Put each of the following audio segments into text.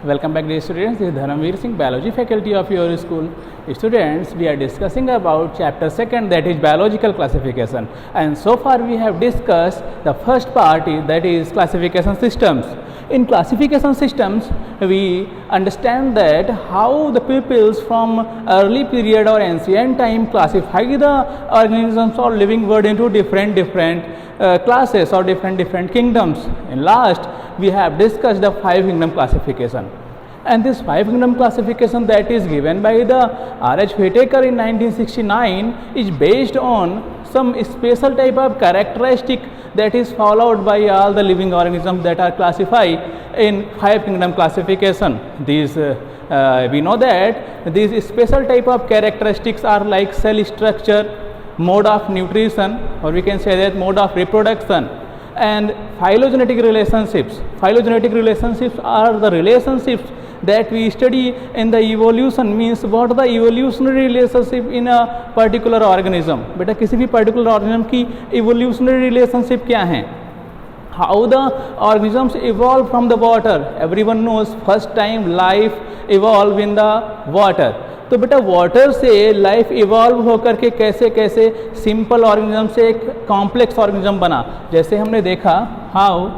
Welcome back, dear students. This is Dhanamveer Singh, biology faculty of your school. Students, we are discussing about chapter 2, that is biological classification, and so far we have discussed the first part, that is classification systems. In classification systems, we understand that how the peoples from early period or ancient time classify the organisms or living world into different classes or different kingdoms. In last, we have discussed the 5 kingdom classification, and this 5 kingdom classification that is given by the R.H. Whitaker in 1969 is based on some special type of characteristic that is followed by all the living organisms that are classified in 5 kingdom classification. These we know that these special type of characteristics are like cell structure, mode of nutrition, or we can say that mode of reproduction, and phylogenetic relationships. Phylogenetic relationships are the relationships that we study in the evolution, means what the evolutionary relationship in a particular organism. बेटा किसी भी particular organism की evolutionary relationship क्या है? How the organisms evolve from the water. Everyone knows first time life evolve in the water. तो बेटा water से life evolve होकर के कैसे कैसे सिंपल ऑर्गेनिज्म से एक कॉम्प्लेक्स ऑर्गेनिज्म बना. जैसे हमने देखा how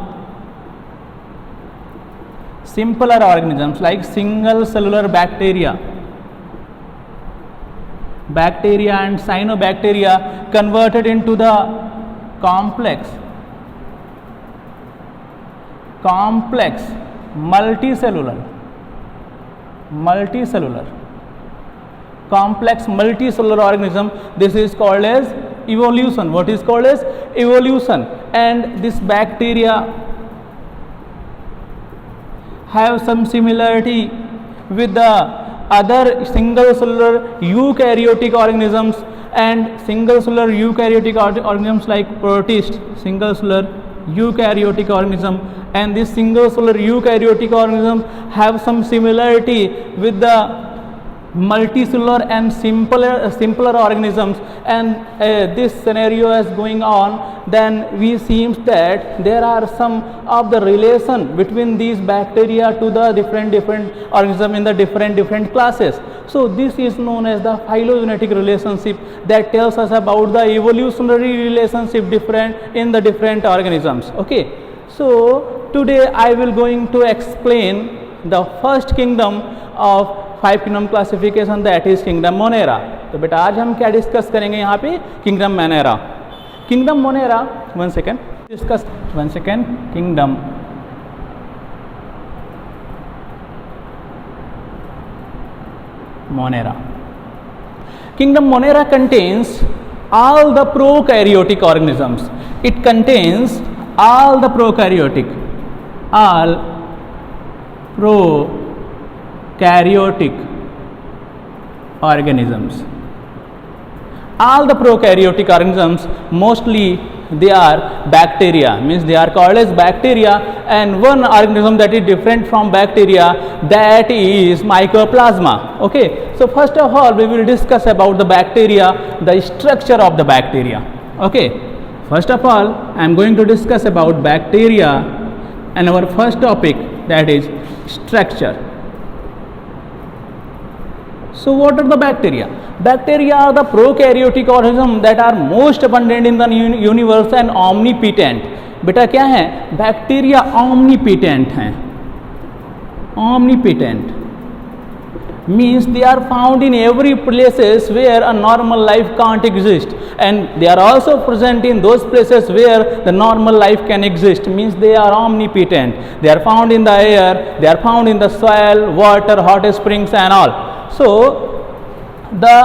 simpler organisms like single cellular bacteria and cyanobacteria converted into the complex multicellular organism. This is called as evolution. What is called as evolution? And this bacteria have some similarity with the other single cellular eukaryotic organisms, and single cellular eukaryotic organisms like protist, single cellular eukaryotic organism, and this single cellular eukaryotic organism have some similarity with the multicellular and simpler organisms. And this scenario is going on, then we seems that there are some of the relation between these bacteria to the different organism in the different classes. So this is known as the phylogenetic relationship that tells us about the evolutionary relationship different in the different organisms. Okay, so today I will going to explain the first kingdom of 5 kingdom classification, that is kingdom Monera. तो बेटा आज हम क्या discuss करेंगे यहाँ पे? Kingdom Monera. Kingdom Monera, one second, kingdom Monera. Kingdom Monera contains all the prokaryotic organisms. It contains all the prokaryotic organisms. All the prokaryotic organisms, mostly they are bacteria, means they are called as bacteria, and one organism that is different from bacteria, that is mycoplasma. Okay, so first of all we will discuss about the bacteria, the structure of the bacteria. Okay, first of all I am going to discuss about bacteria, and our first topic, that is structure. So what are the bacteria? Bacteria are the prokaryotic organisms that are most abundant in the universe and omnipotent. बेटा क्या है? Bacteria omnipotent हैं. Omnipotent means they are found in every places where a normal life can't exist, and they are also present in those places where the normal life can exist, means they are omnipotent. They are found in the air, they are found in the soil, water, hot springs and all. So the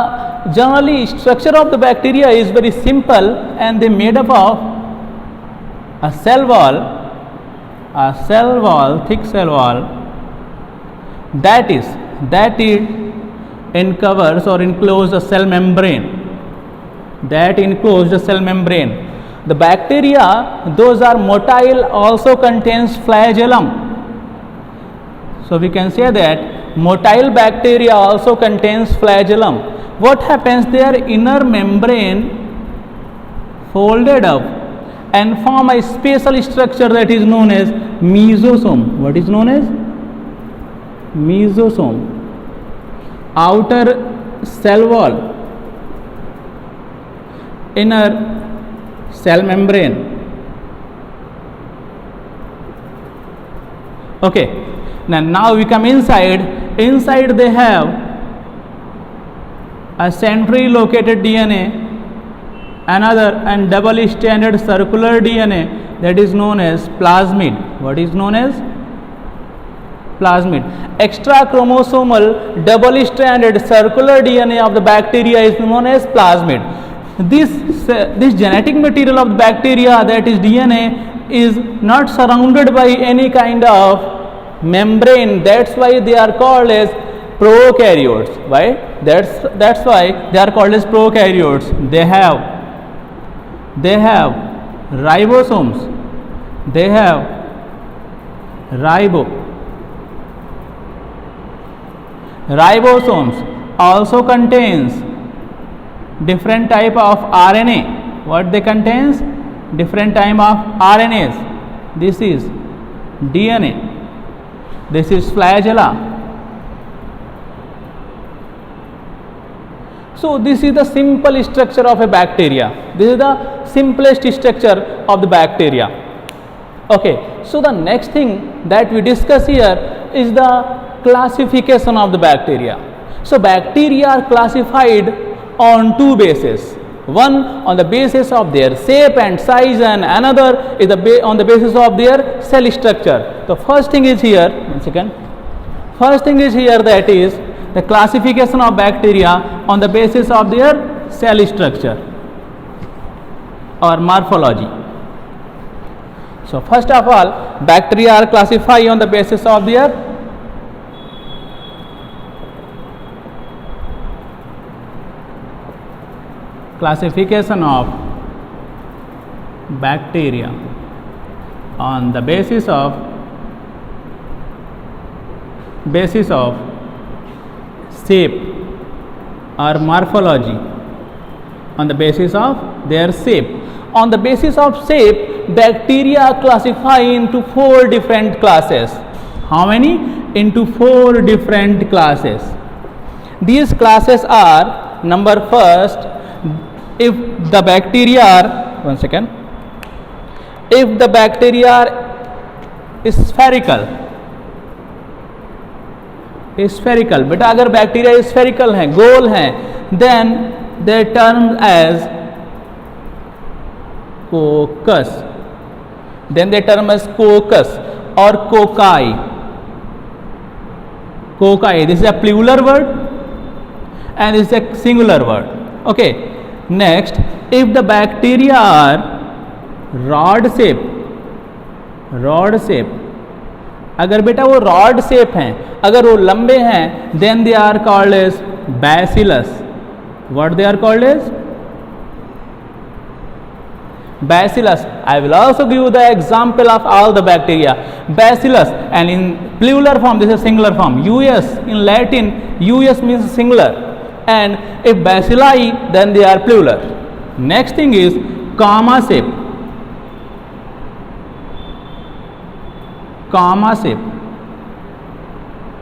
generally structure of the bacteria is very simple, and they made up of a cell wall, thick cell wall, that it encovers or encloses the cell membrane. The bacteria, those are motile, also contains flagellum. So we can say that motile bacteria also contains flagellum. What happens? Their inner membrane folded up and form a special structure that is known as mesosome. What is known as? mesosome, outer cell wall, inner cell membrane. Okay, now we come inside. Inside they have a centrally located DNA, another and double stranded circular DNA, that is known as plasmid. What is known as plasmid? Extra chromosomal double stranded circular DNA of the bacteria is known as plasmid. This genetic material of the bacteria, that is DNA, is not surrounded by any kind of membrane. That's why they are called as prokaryotes. Why? That's why they are called as prokaryotes. They have ribosomes. They have ribosomes also contains different type of RNA. What they contains? Different type of RNAs. This is DNA. This is flagella. So this is the simple structure of a bacteria. This is the simplest structure of the bacteria. Okay, so the next thing that we discuss here is the classification of the bacteria. So bacteria are classified on two bases. One on the basis of their shape and size, and another is on the basis of their cell structure. The first thing is here, first thing is here, that is the classification of bacteria on the basis of their cell structure or morphology. So first of all, bacteria are classified on the basis of their classification of bacteria on the basis of shape or morphology, on the basis of their shape. On the basis of shape, bacteria are classified into 4 different classes. How many? Into 4 different classes. These classes are, number first, if the bacteria are, if the bacteria are spherical, बेटा अगर bacteria spherical हैं, गोल हैं, then they term as coccus. Then they term as coccus or cocci. This is a plural word and this is a singular word. Okay. Next, if the bacteria are rod shape, अगर बेटा वो rod shape हैं, अगर वो लंबे हैं, then they are called as bacillus. What they are called as? Bacillus. I will also give you the example of all the bacteria. Bacillus, and in plural form this is singular form. US, in Latin, US means singular, and if bacilli, then they are plural. Next thing is comma shape.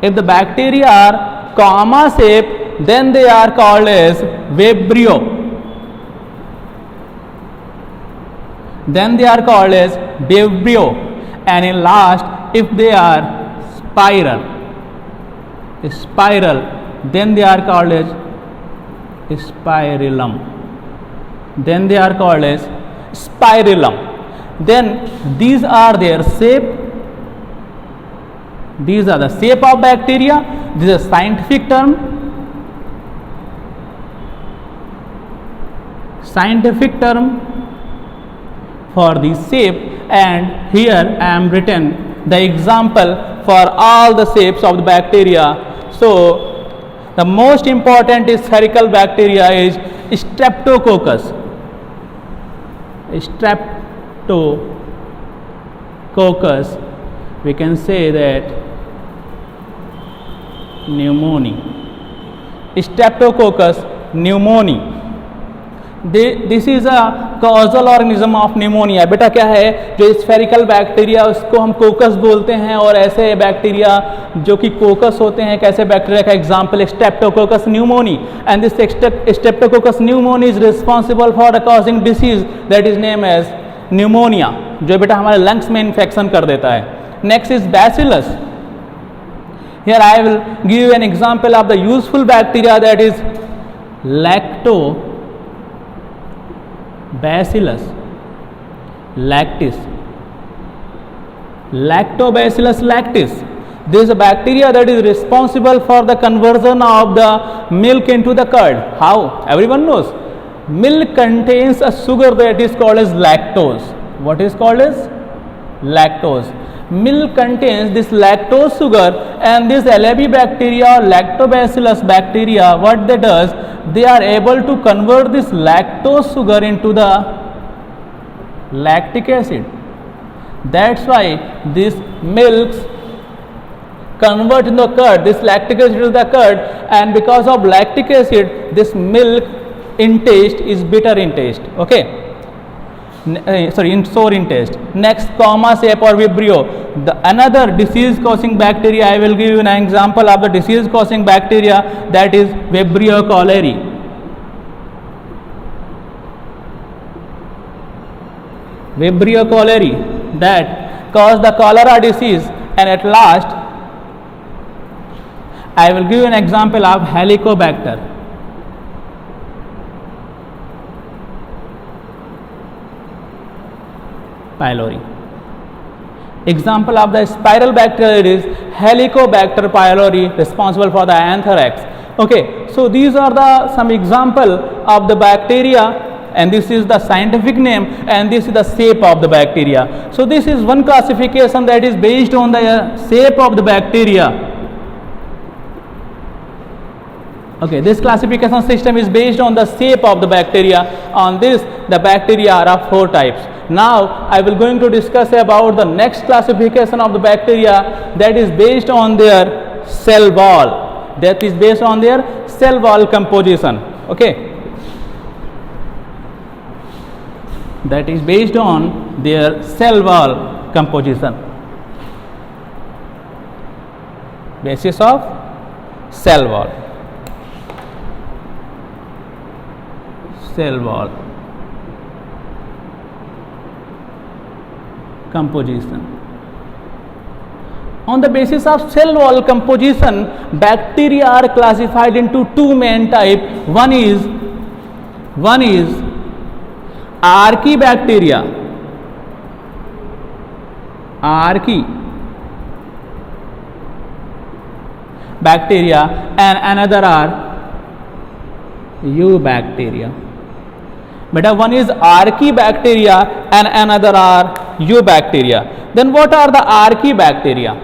If the bacteria are comma shape, then they are called as vibrio. And in last, if they are spiral, then they are called as spirillum. Then these are their shape. These are the shape of bacteria. This is a scientific term. For the shape, and here I am written the example for all the shapes of the bacteria. So the most important is spherical bacteria is Streptococcus. We can say that pneumonia. Streptococcus pneumoniae. This is a causal organism of pneumonia. बेटा क्या है, जो spherical bacteria उसको हम कोकस बोलते हैं, और ऐसे बैक्टीरिया जो कि कोकस होते हैं, कैसे बैक्टीरिया का example streptococcus pneumoniae, and this streptococcus pneumoniae is responsible for causing disease that is name as pneumonia, जो बेटा हमारे लंग्स में इन्फेक्शन कर देता है। Next is bacillus. Here I will give you an example of the useful bacteria that is Lactobacillus lactis. Lactobacillus lactis. This is a bacteria that is responsible for the conversion of the milk into the curd. How? Everyone knows. Milk contains a sugar that is called as lactose. What is called as lactose? Milk contains this lactose sugar, and this Alabibacteria or Lactobacillus bacteria, what they does, they are able to convert this lactose sugar into the lactic acid. That's why this milks convert into curd, this lactic acid into the curd, and because of lactic acid, this milk in taste is bitter in taste. Okay. In sour in taste. Next, comma shape or vibrio. The another disease causing bacteria, I will give you an example of the disease causing bacteria, that is Vibrio cholerae. Vibrio cholerae that cause the cholera disease, and at last I will give you an example of Helicobacter. Pylori. Example of the spiral bacteria is Helicobacter pylori, responsible for the anthrax. Okay, so these are the some example of the bacteria, and this is the scientific name, and this is the shape of the bacteria. So this is one classification that is based on the shape of the bacteria. Okay, this classification system is based on the shape of the bacteria. On this, the bacteria are of 4 types. Now I will going to discuss about the next classification of the bacteria, that is based on their cell wall. That is based on their cell wall composition. Okay, that is based on their cell wall composition. Basis of cell wall. Cell wall composition. On the basis of cell wall composition, bacteria are classified into 2 main types. One is Archaebacteria. Archaebacteria, and another are Eubacteria. Beta, one is Archaebacteria and another are Eubacteria. Then what are the Archaebacteria?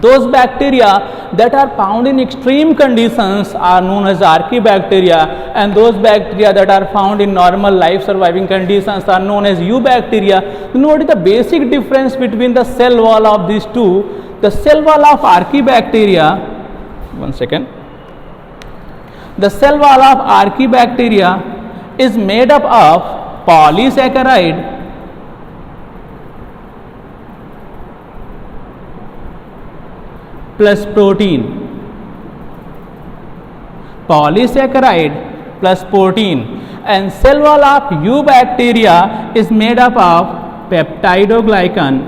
Those bacteria that are found in extreme conditions are known as Archaebacteria, and those bacteria that are found in normal life surviving conditions are known as Eubacteria. Then what is the basic difference between the cell wall of these two? The cell wall of Archaebacteria, one second. The cell wall of Archaebacteria is made up of polysaccharide plus protein. Polysaccharide plus protein. And cell wall of Eubacteria is made up of peptidoglycan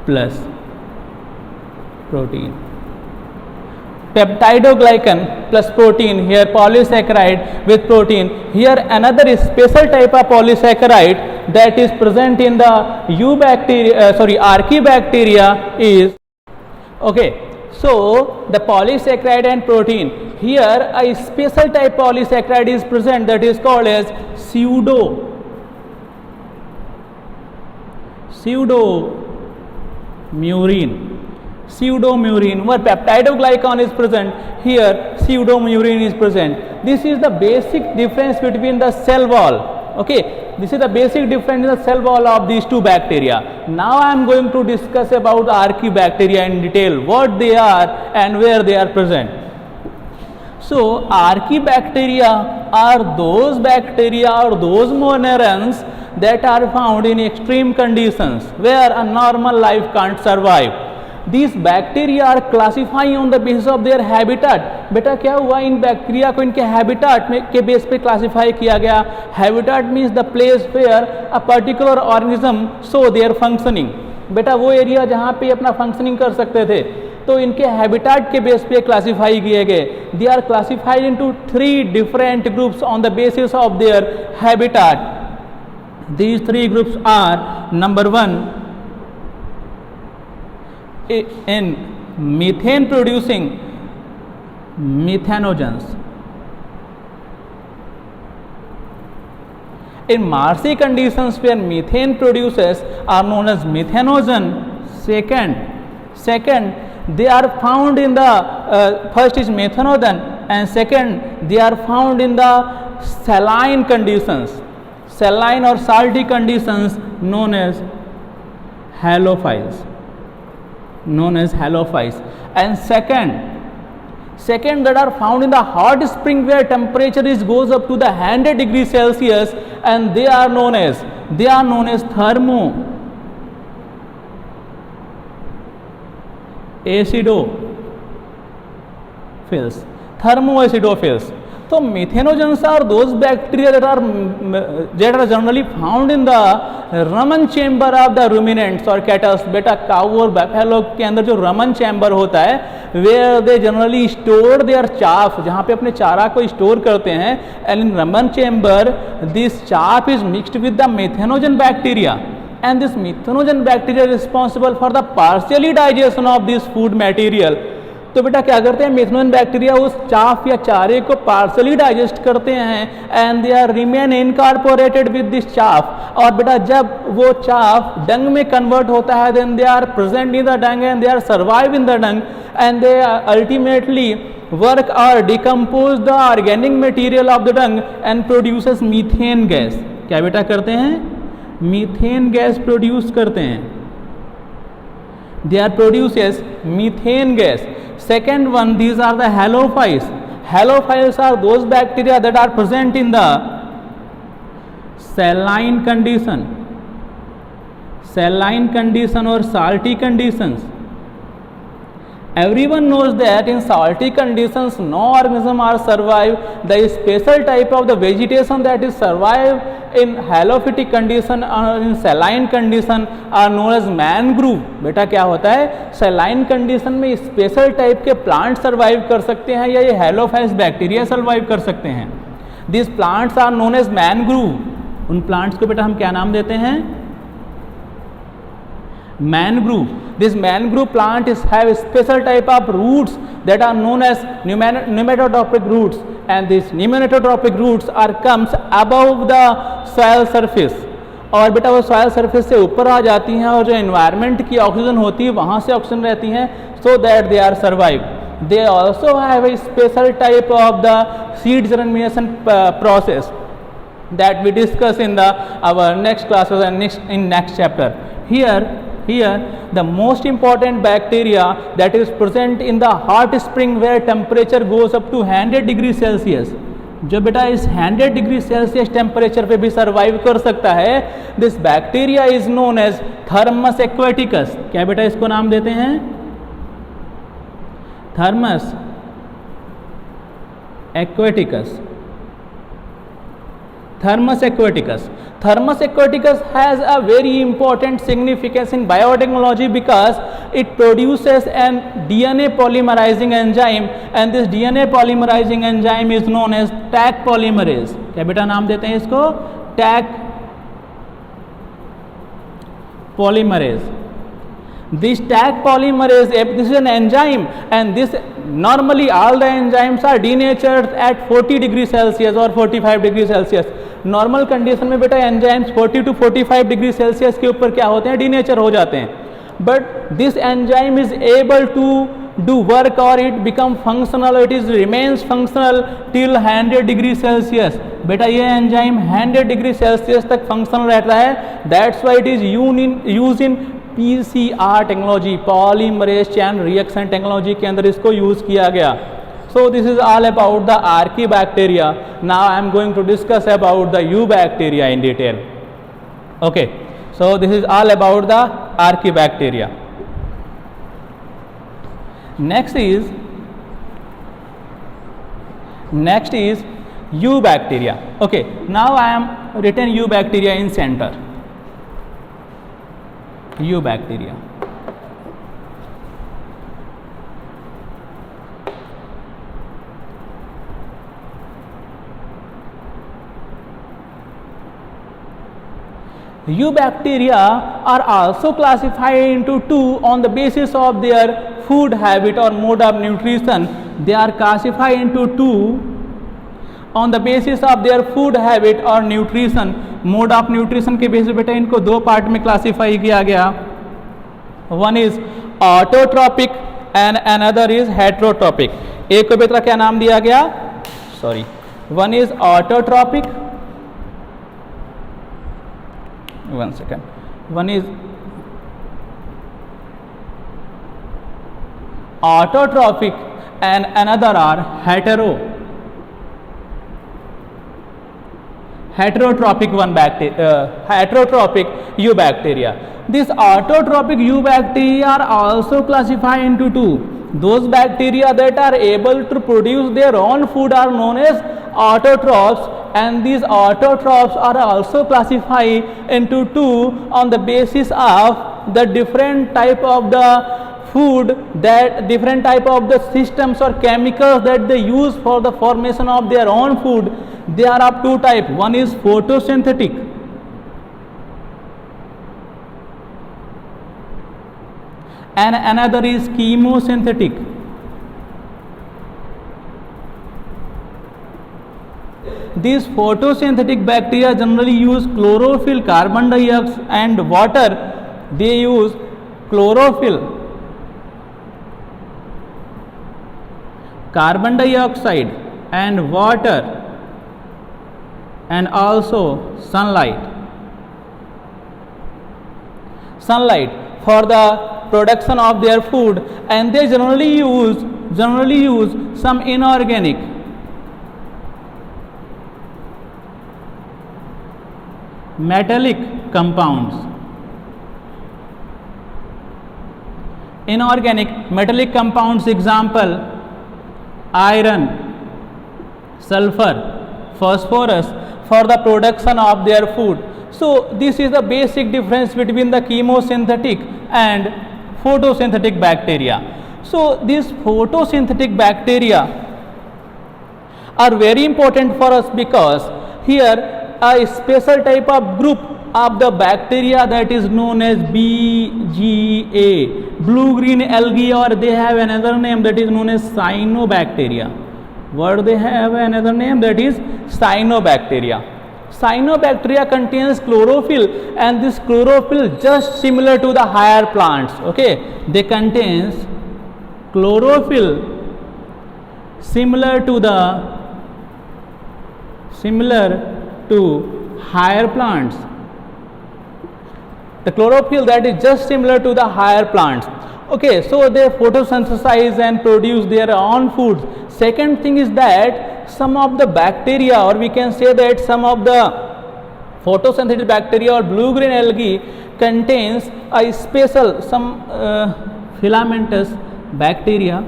plus protein. Peptidoglycan plus protein, here polysaccharide with protein. Here another special type of polysaccharide that is present in the Archaebacteria is, okay, so the polysaccharide and protein. Here a special type polysaccharide is present that is called as pseudomurine, where peptidoglycan is present, here pseudomurine is present. This is the basic difference between the cell wall. Okay, This is the basic difference in the cell wall of these two bacteria. Now I am going to discuss about archaebacteria in detail, what they are and where they are present. So archaebacteria are those bacteria or those mononeurons that are found in extreme conditions where a normal life can't survive. These bacteria are classifying on the basis of their habitat. बेटा क्या हुआ, इन bacteria को इनके habitat में के base पे classify किया गया. Habitat means the place where a particular organism so their functioning. बेटा वो एरिया जहाँ पे अपना फंक्शनिंग कर सकते थे, तो इनके हैबिटाट के बेस पे क्लासिफाई किए गए. They are classified into 3 different groups on the basis of their habitat. These 3 groups are, number 1, in methane producing methanogens. In marshy conditions where methane produces are known as methanogen. Second, they are found in the first is methanogen, and second they are found in the saline conditions, saline or salty conditions known as halophiles, and second that are found in the hot spring where temperature goes up to the 100 degrees Celsius, and they are known as thermoacidophils. So methanogens are those bacteria that are generally found in the Raman chamber of the ruminants or cattle. बेटा काऊ और buffalo के अंदर जो Raman chamber होता है, where they generally store their chaff, जहाँ पे अपने चारा को स्टोर करते हैं, and in Raman chamber this chaff is mixed with the methanogen bacteria, and this methanogen bacteria is responsible for the partially digestion of this food material. तो बेटा क्या करते हैं, मेथनोजन बैक्टीरिया उस चाफ या चारे को पार्सली डाइजेस्ट करते हैं, and they are remain incorporated with this chaff. और बेटा जब वो चाफ डंग में कन्वर्ट होता है, then they are present in the dung and they are survive in the dung, and they ultimately work or decompose the organic material of the dung and produces methane gas. क्या बेटा करते हैं, methane gas produce करते हैं. They are produces methane gas. Second one, these are the halophiles. Halophiles are those bacteria that are present in the saline condition or salty conditions. Everyone knows that in salty conditions no organism are survive. The special type of the vegetation that is survive in halophytic condition or in saline condition are known as mangrove. बेटा क्या होता है, saline condition में special type के plant survive कर सकते हैं या ये हेलोफाइल्स बैक्टीरिया सर्वाइव कर सकते हैं. This plants are known as mangrove. उन प्लांट्स को बेटा हम क्या नाम देते हैं, mangrove. This mangrove plant have special type of roots that are known as nematotropic roots, and these nematotropic roots are comes above the soil surface. और बेटा वो soil surface से ऊपर आ जाती हैं और जो environment की ऑक्सीजन होती है वहाँ से ऑक्सीजन रहती हैं, so that they are survive. They also have a special type of the seed germination process that we discuss in our next classes and next chapter. Here the most important bacteria that is present in the hot spring where temperature goes up to 100 degrees Celsius, जो बेटा इस 100 degree Celsius temperature पे भी survive कर सकता है, this bacteria is known as thermus aquaticus. क्या बेटा इसको नाम देते हैं, thermus aquaticus. Thermus aquaticus. Thermus aquaticus has a very important significance in biotechnology because it produces an DNA polymerizing enzyme, and this DNA polymerizing enzyme is known as Taq polymerase. क्या बेटा नाम देते हैं इसको, Taq polymerase. This Taq polymerase, this is an enzyme, and this normally all the enzymes are denatured at 40 degrees Celsius or 45 degrees Celsius. Normal condition में बेटा enzymes 40 to 45 degree Celsius के ऊपर क्या होते हैं, डीनेचर हो जाते हैं. But this enzyme is able to do work or it become functional, it is remains functional till 100 degree Celsius. बेटा ये एंजाइम 100 डिग्री सेल्सियस तक फंक्शनल रहता है, that's why it is use in PCR technology, polymerase chain reaction technology के अंदर इसको use किया गया। So this is all about the archaebacteria. Now I am going to discuss about the eubacteria in detail. Okay, so this is all about the archaebacteria. Next is eubacteria. Okay, now I am written eubacteria in center. Eubacteria. Eubacteria are also classified into two on the basis of their food habit or mode of nutrition. They are classified into two on the basis of their food habit or nutrition. Mode of nutrition के basis बेटा इनको दो part में classify किया गया। One is autotrophic and another is heterotrophic. एक को बेटा क्या नाम दिया गया? Sorry. One is autotrophic. One second. One is autotrophic and another are heterotrophic eubacteria. This autotrophic eubacteria are also classified into two. Those bacteria that are able to produce their own food are known as autotrophs, and these autotrophs are also classified into two on the basis of the different type of the food, that different type of the systems or chemicals that they use for the formation of their own food. They are of two types. One is photosynthetic and another is chemosynthetic. These photosynthetic bacteria generally use chlorophyll, carbon dioxide and water. They use chlorophyll, carbon dioxide and water and also sunlight for the production of their food, and they generally use some inorganic metallic compounds. Inorganic metallic compounds, example iron, sulfur, phosphorus, for the production of their food. So this is the basic difference between the chemosynthetic and photosynthetic bacteria. So these photosynthetic bacteria are very important for us because here a special type of group of the bacteria that is known as BGA, blue green algae, or they have another name that is known as cyanobacteria. What they have another name, that is cyanobacteria. Cyanobacteria contains chlorophyll, and this chlorophyll just similar to the higher plants. Okay, they contains chlorophyll similar to higher plants. The chlorophyll that is just similar to the higher plants. Okay, so they photosynthesize and produce their own foods. Second thing is that some of the bacteria, or we can say that some of the photosynthetic bacteria or blue green algae contains a special, filamentous bacteria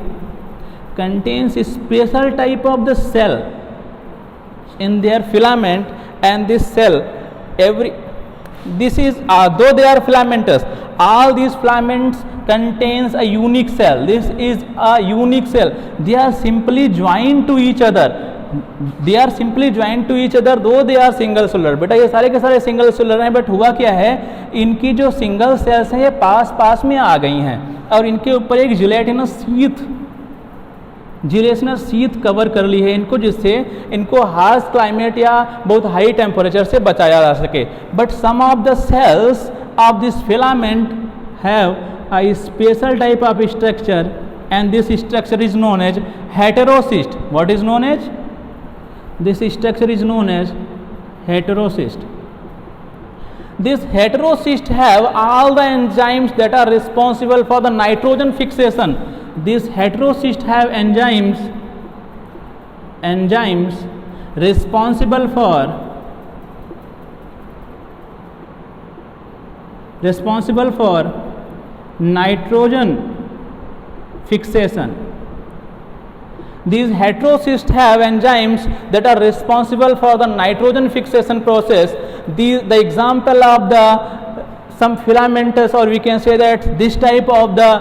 contains a special type of the cell in their filament, and this cell this is though they are filamentous, all these filaments contains a unique cell. This is a unique cell. They are simply joined to each other. Though they are single cellular. बेटा ये सारे के सारे single cellular हैं, but हुआ क्या है, इनकी जो सिंगल सेल्स हैं ये पास में आ गई हैं और इनके ऊपर एक जिलेटिनस शीथ कवर कर ली है इनको, जिससे इनको हार्श क्लाइमेट या बहुत हाई टेम्परेचर से बचाया जा सके. But some of the cells of this filament have a special type of structure and this structure is known as heterocyst. What is known as? This structure is known as heterocyst. This heterocyst have all the enzymes that are responsible for the nitrogen fixation. This heterocyst have enzymes responsible for nitrogen fixation. These heterocysts have enzymes that are responsible for the nitrogen fixation process. The example of some filamentous, or we can say that this type of the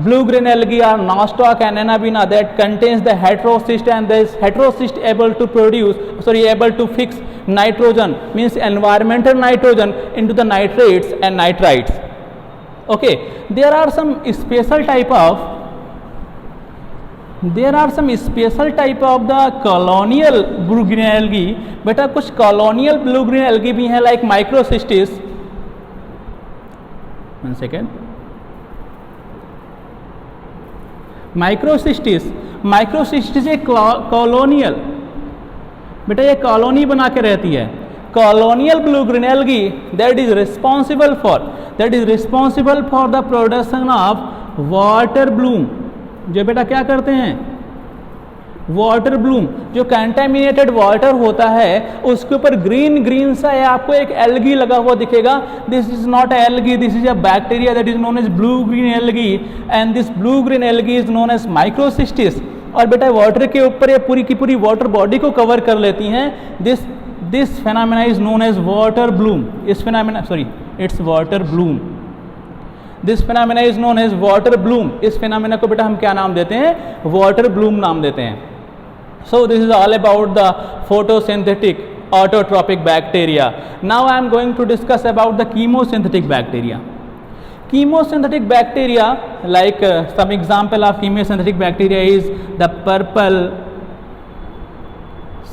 blue-green algae are nostoc and Anabaena that contains the heterocyst, and this heterocyst able to fix nitrogen, means environmental nitrogen, into the nitrates and nitrites. Okay, there are some special type of the colonial blue-green algae. बेटा कुछ colonial blue-green algae भी हैं, like microcystis. One second. Microcystis एक colonial, बेटा ये colony बना के रहती है. Colonial blue green algae that is responsible for the production of water Bloom. जो बेटा क्या करते हैं, वाटर ब्लूम, जो कंटेमिनेटेड वाटर होता है उसके ऊपर ग्रीन सा है, आपको एक एल्गी लगा हुआ दिखेगा. This is not algae, this is a bacteria that is known as blue green algae, and this blue green algae is known as microcystis. और बेटा वाटर के ऊपर ये पूरी की पूरी वाटर बॉडी को कवर कर लेती हैं. This phenomena is known as water bloom. इस phenomena it's water bloom. This phenomena is known as water bloom. इस फेनामेना को बेटा हम क्या नाम देते हैं, वाटर ब्लूम नाम देते हैं. So this is all about the photosynthetic autotrophic bacteria. Now I am going to discuss about the chemosynthetic bacteria. Chemosynthetic bacteria, like some example of chemosynthetic bacteria is the purple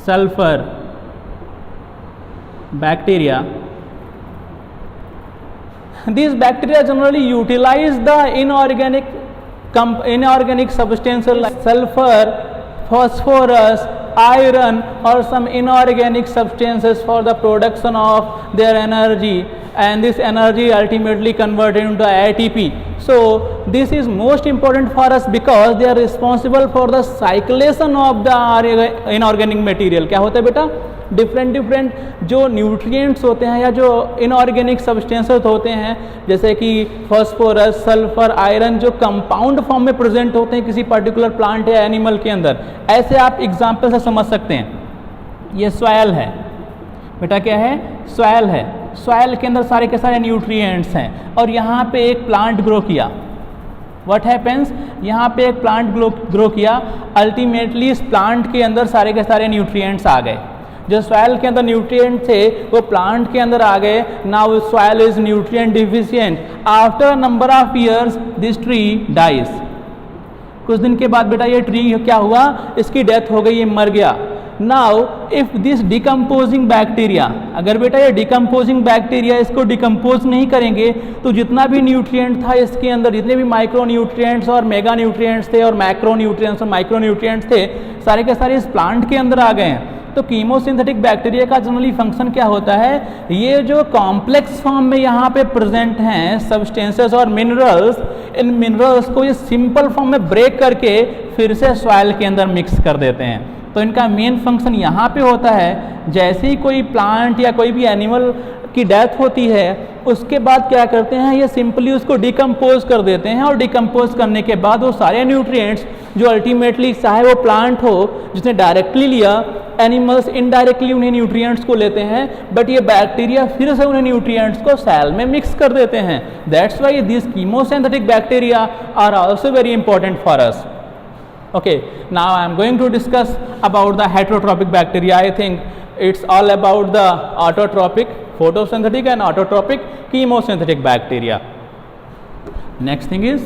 sulfur bacteria. These bacteria generally utilize the inorganic substances like sulfur, phosphorus, iron, or some inorganic substances for the production of their energy, and this energy ultimately converted into ATP. So this is most important for us because they are responsible for the cyclation of the inorganic material. क्या होता है बेटा, different जो nutrients होते हैं या जो inorganic substances होते हैं, जैसे कि फॉस्फोरस, सल्फर, आयरन, जो कंपाउंड फॉर्म में प्रेजेंट होते हैं किसी पर्टिकुलर प्लांट या एनिमल के अंदर. ऐसे आप एग्जांपल से समझ सकते हैं. ये सॉइल है बेटा, क्या है, सॉइल है. सॉइल के अंदर सारे के सारे न्यूट्रिएंट्स हैं और यहाँ पे एक प्लांट ग्रो किया. व्हाट हैपेंस, यहाँ पे एक प्लांट ग्रो किया, अल्टीमेटली इस प्लांट के अंदर सारे के सारे न्यूट्रिएंट्स आ गए. जो सॉइल के अंदर न्यूट्रिएंट थे वो प्लांट के अंदर आ गए. Now soil is nutrient deficient. After number of years this tree dies. कुछ दिन के बाद बेटा ये ट्री क्या हुआ, इसकी डेथ हो गई, ये मर गया. Now if this decomposing bacteria, अगर बेटा ये डिकम्पोजिंग बैक्टीरिया इसको डिकम्पोज नहीं करेंगे तो जितना भी न्यूट्रिएंट था इसके अंदर, जितने भी माइक्रो न्यूट्रिएंट्स और मेगा न्यूट्रिएंट्स थे और मैक्रो न्यूट्रिएंट्स और माइक्रो न्यूट्रिएंट्स थे, सारे के सारे इस प्लांट के अंदर आ गए हैं. तो कीमोसिंथेटिक बैक्टीरिया का जनरली फंक्शन क्या होता है, ये जो कॉम्प्लेक्स फॉर्म में यहाँ पे प्रेजेंट हैं सब्सटेंसेस और मिनरल्स, इन मिनरल्स को ये सिंपल फॉर्म में ब्रेक करके फिर से सॉइल के अंदर मिक्स कर देते हैं. तो इनका मेन फंक्शन यहाँ पे होता है, जैसे ही कोई प्लांट या कोई भी एनिमल की डेथ होती है उसके बाद क्या करते हैं, ये सिंपली उसको डिकम्पोज कर देते हैं. और डिकम्पोज करने के बाद वो सारे न्यूट्रिएंट्स जो अल्टीमेटली, चाहे वो प्लांट हो जिसने डायरेक्टली लिया, एनिमल्स इनडायरेक्टली उन्हें न्यूट्रिएंट्स को लेते हैं, बट ये बैक्टीरिया फिर से उन्हें न्यूट्रिएंट्स को सेल में मिक्स कर देते हैं. That's why this chemosynthetic bacteria are also very important for us. Okay, now I am going to discuss about the heterotrophic bacteria. I think it's all about the autotrophic, photosynthetic and autotrophic chemosynthetic bacteria. Next thing is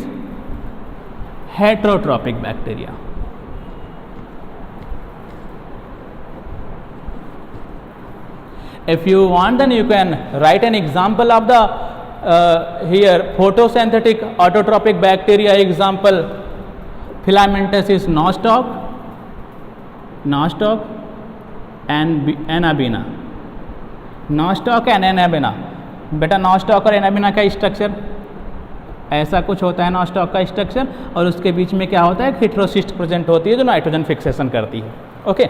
heterotrophic bacteria. If you want, then you can write an example of the here photosynthetic autotrophic bacteria example. filamentous is nostoc and anabina. nostoc and anabina. बेटा nostoc और anabina का structure ऐसा कुछ होता है, nostoc का structure, और उसके बीच में क्या होता है, हेटेरोसिस्ट प्रेजेंट होती है जो नाइट्रोजन फिक्सेशन करती है. Okay,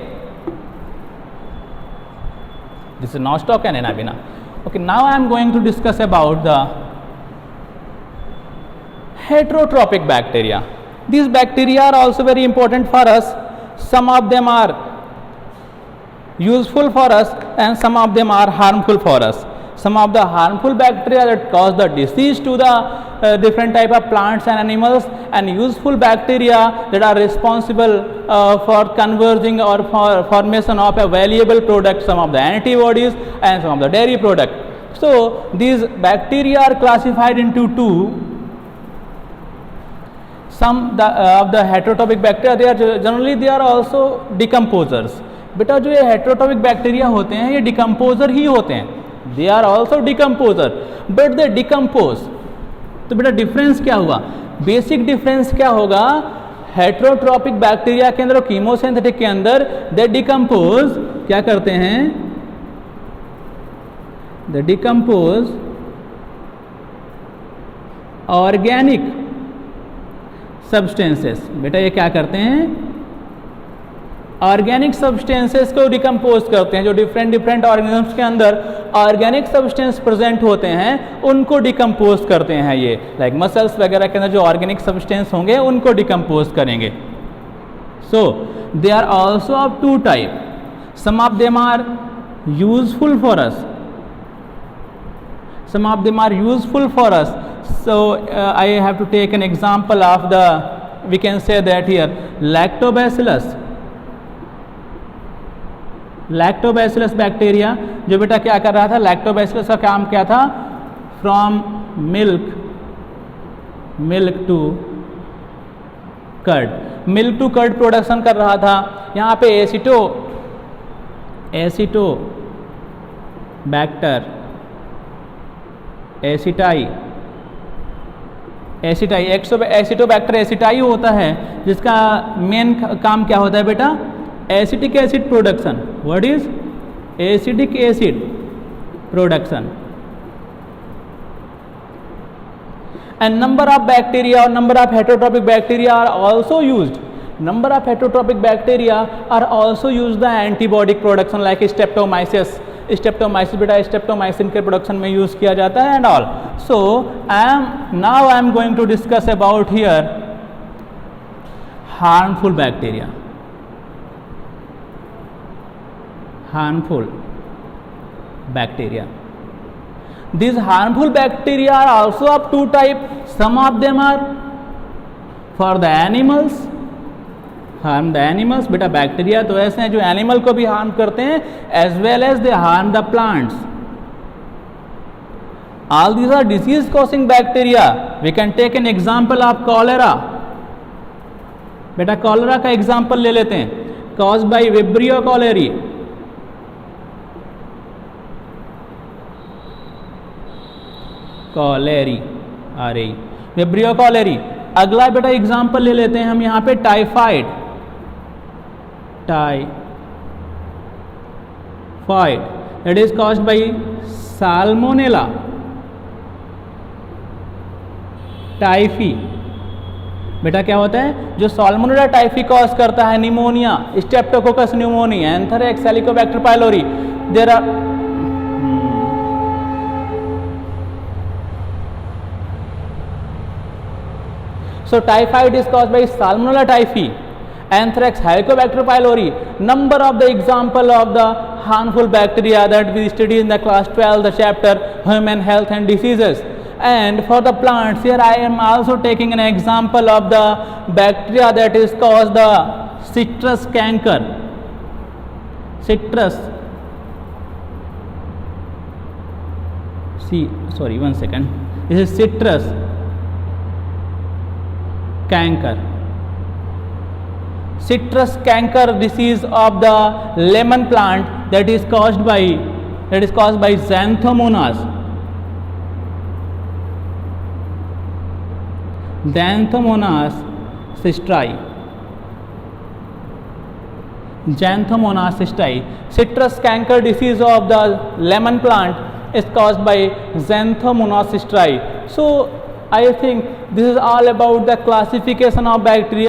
this is nostoc and anabina. Okay, now I am going to discuss about the heterotrophic bacteria. These bacteria are also very important for us. Some of them are useful for us and some of them are harmful for us. Some of the harmful bacteria that cause the disease to the different type of plants and animals, and useful bacteria that are responsible for converging or for formation of a valuable product, some of the antibodies and some of the dairy product. So these bacteria are classified into two. Some of the heterotrophic bacteria, they are also decomposers. बेटा जो ये heterotrophic bacteria होते हैं ये decomposer ही होते हैं. They are also decomposer but they decompose. तो बेटा डिफरेंस क्या हुआ, बेसिक डिफरेंस क्या होगा, हेटेरोट्रॉपिक बैक्टीरिया के अंदर और कीमोसिंथेटिक के अंदर दे डिकम्पोज क्या करते हैं, दे डिकम्पोज ऑर्गेनिक सब्सटेंसेस. बेटा ये क्या करते हैं, ऑर्गेनिक सब्सटेंसेस को डिकम्पोज करते हैं. जो डिफरेंट ऑर्गेनिजम्स के अंदर ऑर्गेनिक सब्सटेंस प्रेजेंट होते हैं उनको डिकम्पोज करते हैं. ये लाइक मसल्स वगैरह के अंदर जो ऑर्गेनिक सब्सटेंस होंगे उनको डिकम्पोज करेंगे. So they are also of two type. Some of them are useful for us, some of them are useful for us. So I have to take an example of the, we can say that here, lactobacillus bacteria. जो बेटा क्या कर रहा था, lactobacillus का काम क्या था, from milk to curd production कर रहा था. यहाँ पे एसिटोबैक्टर एसिटाई एसिटोबैक्टर एसिटाई होता है, जिसका मेन काम क्या होता है बेटा, acetic acid production. What is acetic acid production. And number of bacteria or number of heterotrophic bacteria are also used. Number of heterotrophic bacteria are also used the antibiotic production like streptomyces. Streptomyces बेटा streptomycin के production में use किया जाता है and all. So now I am going to discuss about here harmful bacteria. These harmful bacteria are also of two type. Some of them are for the animals, harm the animals. बेटा bacteria तो ऐसे हैं जो animal को भी harm करते हैं, as well as they harm the plants. All these are disease causing bacteria. We can take an example of cholera. बेटा कॉलरा का एग्जाम्पल ले लेते हैं. caused by Vibrio cholerae. Vibrio cholerae. अगला बेटा एग्जाम्पल ले लेते हैं हम यहाँ पे typhoid. That is caused by salmonella typhi. बेटा क्या होता है, जो साल्मोनेला टाइफी कॉज करता है pneumonia, streptococcus pneumoniae, anthrax, helicobacter pylori. There are So typhoid is caused by Salmonella typhi, anthrax, Helicobacter pylori. Number of the example of the harmful bacteria that we studied in the class 12, the chapter Human Health and Diseases. And for the plants, here I am also taking an example of the bacteria that is caused the citrus canker. This is citrus canker disease of the lemon plant that is caused by Xanthomonas. cystri. Xanthomonas cystri. Citrus canker disease of the lemon plant is caused by Xanthomonas cystri. So I think this is all about the classification of bacteria.